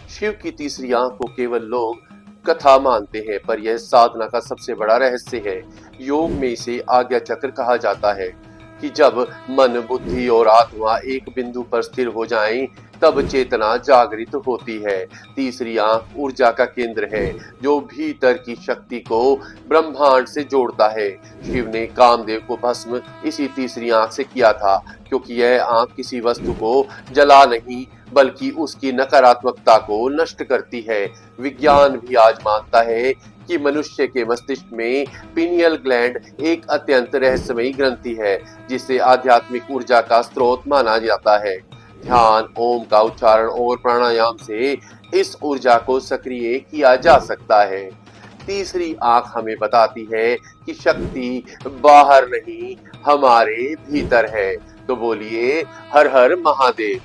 शिव की तीसरी आंख को केवल लोग कथा मानते हैं, पर यह साधना का सबसे बड़ा रहस्य है। योग में इसे आज्ञा चक्र कहा जाता है कि जब मन, बुद्धि और आत्मा एक बिंदु पर स्थिर हो जाएं, तब चेतना जागृत होती है। तीसरी आंख ऊर्जा का केंद्र है, जो भीतर की शक्ति को ब्रह्मांड से जोड़ता है। शिव ने कामदेव को भस्म इसी तीसरी आंख से किया था, क्योंकि यह आंख किसी वस्तु को जला नहीं बल्कि उसकी नकारात्मकता को नष्ट करती है। विज्ञान भी आज मानता है कि मनुष्य के मस्तिष्क में पीनियल ग्लैंड एक अत्यंत रहस्यमयी ग्रंथि है, जिसे आध्यात्मिक ऊर्जा का स्रोत माना जाता है। ध्यान, ओम का उच्चारण और प्राणायाम से इस ऊर्जा को सक्रिय किया जा सकता है। तीसरी आंख हमें बताती है कि शक्ति बाहर नहीं, हमारे भीतर है। तो बोलिए, हर हर महादेव।